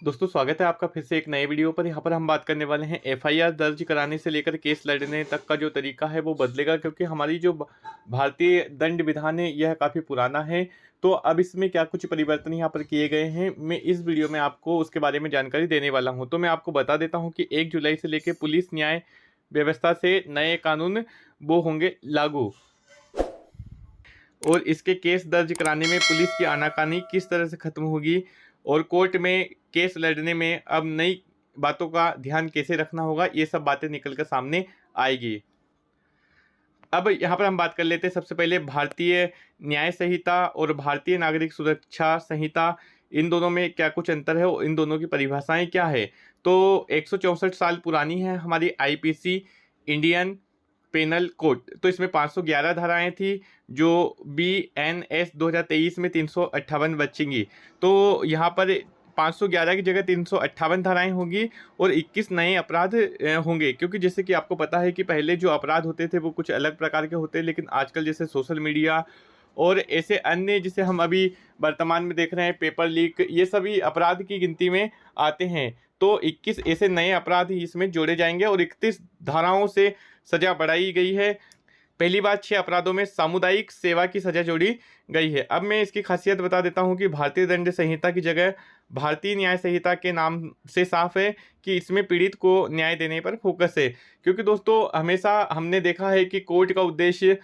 दोस्तों स्वागत है आपका फिर से एक नए वीडियो पर। यहाँ पर हम बात करने वाले हैं एफआईआर दर्ज कराने से लेकर केस लड़ने तक का जो तरीका है वो बदलेगा, क्योंकि हमारी जो भारतीय दंड विधान है यह काफ़ी पुराना है। तो अब इसमें क्या कुछ परिवर्तन यहाँ पर किए गए हैं, मैं इस वीडियो में आपको उसके बारे में जानकारी देने वाला हूँ। तो मैं आपको बता देता हूँ कि 1 जुलाई से लेकर पुलिस न्याय व्यवस्था से नए कानून वो होंगे लागू, और इसके केस दर्ज कराने में पुलिस की आनाकानी किस तरह से खत्म होगी और कोर्ट में केस लड़ने में अब नई बातों का ध्यान कैसे रखना होगा, ये सब बातें निकल कर सामने आएगी। अब यहाँ पर हम बात कर लेते हैं सबसे पहले भारतीय न्याय संहिता और भारतीय नागरिक सुरक्षा संहिता, इन दोनों में क्या कुछ अंतर है और इन दोनों की परिभाषाएं क्या है। तो 164 साल पुरानी है हमारी आईपीसी, इंडियन पेनल कोड। तो इसमें 511 धाराएं थी, जो बीएनएस 2023 में 358 बचेंगी। तो यहाँ पर 511 की जगह 358 धाराएं होंगी और 21 नए अपराध होंगे, क्योंकि जैसे कि आपको पता है कि पहले जो अपराध होते थे वो कुछ अलग प्रकार के होते हैं, लेकिन आजकल जैसे सोशल मीडिया और ऐसे अन्य जिसे हम अभी वर्तमान में देख रहे हैं, पेपर लीक, ये सभी अपराध की गिनती में आते हैं। तो 21 ऐसे नए अपराध ही इसमें जोड़े जाएंगे और 31 धाराओं से सजा बढ़ाई गई है। पहली बात, 6 अपराधों में सामुदायिक सेवा की सजा जोड़ी गई है। अब मैं इसकी खासियत बता देता हूं कि भारतीय दंड संहिता की जगह भारतीय न्याय संहिता के नाम से साफ है कि इसमें पीड़ित को न्याय देने पर फोकस है। क्योंकि दोस्तों हमेशा हमने देखा है कि कोर्ट का उद्देश्य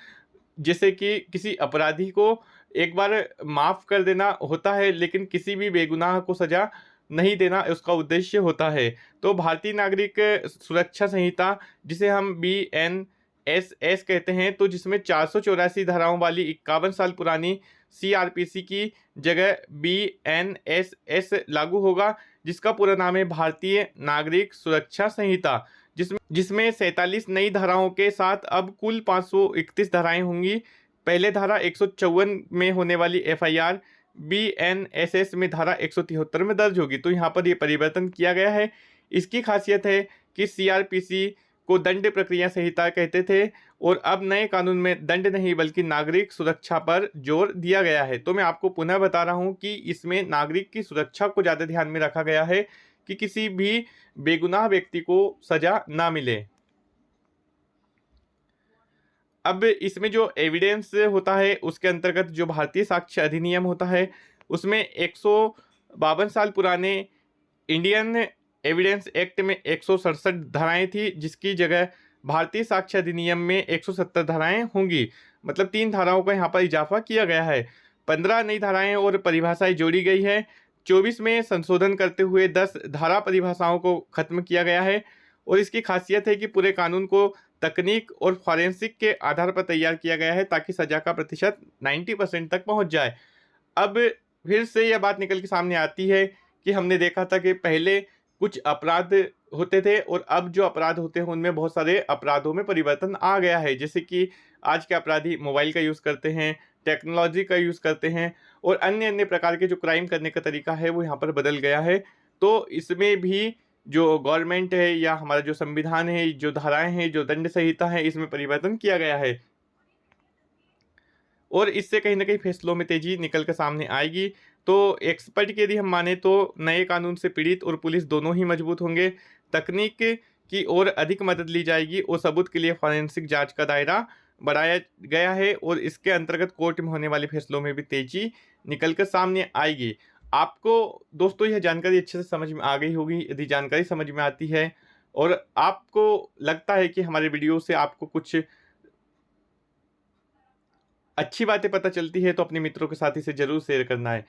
जैसे कि किसी अपराधी को एक बार माफ कर देना होता है, लेकिन किसी भी बेगुनाह को सजा नहीं देना उसका उद्देश्य होता है। तो भारतीय नागरिक सुरक्षा संहिता, जिसे हम BNSS कहते हैं, तो जिसमें 484 धाराओं वाली 51 साल पुरानी CRPC की जगह BNSS लागू होगा, जिसका पूरा नाम है भारतीय नागरिक सुरक्षा संहिता, जिसमें 47 नई धाराओं के साथ अब कुल 531 धाराएं होंगी। पहले धारा 154 में होने वाली एफआईआर BNSS में धारा 173 में दर्ज होगी। तो यहाँ पर ये परिवर्तन किया गया है। इसकी खासियत है कि CRPC को दंड प्रक्रिया संहिता कहते थे और अब नए कानून में दंड नहीं बल्कि नागरिक सुरक्षा पर जोर दिया गया है। तो मैं आपको पुनः बता रहा हूँ कि इसमें नागरिक की सुरक्षा को ज़्यादा ध्यान में रखा गया है कि किसी भी बेगुनाह व्यक्ति को सजा ना मिले। अब इसमें जो एविडेंस होता है उसके अंतर्गत जो भारतीय साक्ष्य अधिनियम होता है उसमें 152 साल पुराने इंडियन एविडेंस एक्ट में 167 धाराएं थी, जिसकी जगह भारतीय साक्ष्य अधिनियम में 170 धाराएं होंगी। मतलब 3 धाराओं का यहाँ पर इजाफा किया गया है। 15 नई धाराएं और परिभाषाएं जोड़ी गई है। 24 में संशोधन करते हुए 10 धारा परिभाषाओं को खत्म किया गया है। और इसकी खासियत है कि पूरे कानून को तकनीक और फॉरेंसिक के आधार पर तैयार किया गया है ताकि सजा का प्रतिशत 90% तक पहुंच जाए। अब फिर से यह बात निकल के सामने आती है कि हमने देखा था कि पहले कुछ अपराध होते थे और अब जो अपराध होते हैं उनमें बहुत सारे अपराधों में परिवर्तन आ गया है। जैसे कि आज के अपराधी मोबाइल का यूज़ करते हैं, टेक्नोलॉजी का यूज़ करते हैं और अन्य अन्य प्रकार के जो क्राइम करने का तरीका है वो यहाँ पर बदल गया है। तो इसमें भी जो गवर्नमेंट है या हमारा जो संविधान है, जो धाराएं हैं, जो दंड संहिता है, इसमें परिवर्तन किया गया है और इससे कहीं ना कहीं फैसलों में तेजी निकल कर सामने आएगी। तो एक्सपर्ट की यदि हम माने तो नए कानून से पीड़ित और पुलिस दोनों ही मजबूत होंगे। तकनीक की ओर अधिक मदद ली जाएगी और सबूत के लिए फॉरेंसिक जांच का दायरा बढ़ाया गया है और इसके अंतर्गत कोर्ट में होने वाले फैसलों में भी तेजी निकल कर सामने आएगी। आपको दोस्तों यह जानकारी अच्छे से समझ में आ गई होगी। यदि जानकारी समझ में आती है और आपको लगता है कि हमारे वीडियो से आपको कुछ अच्छी बातें पता चलती है, तो अपने मित्रों के साथ इसे जरूर शेयर करना है।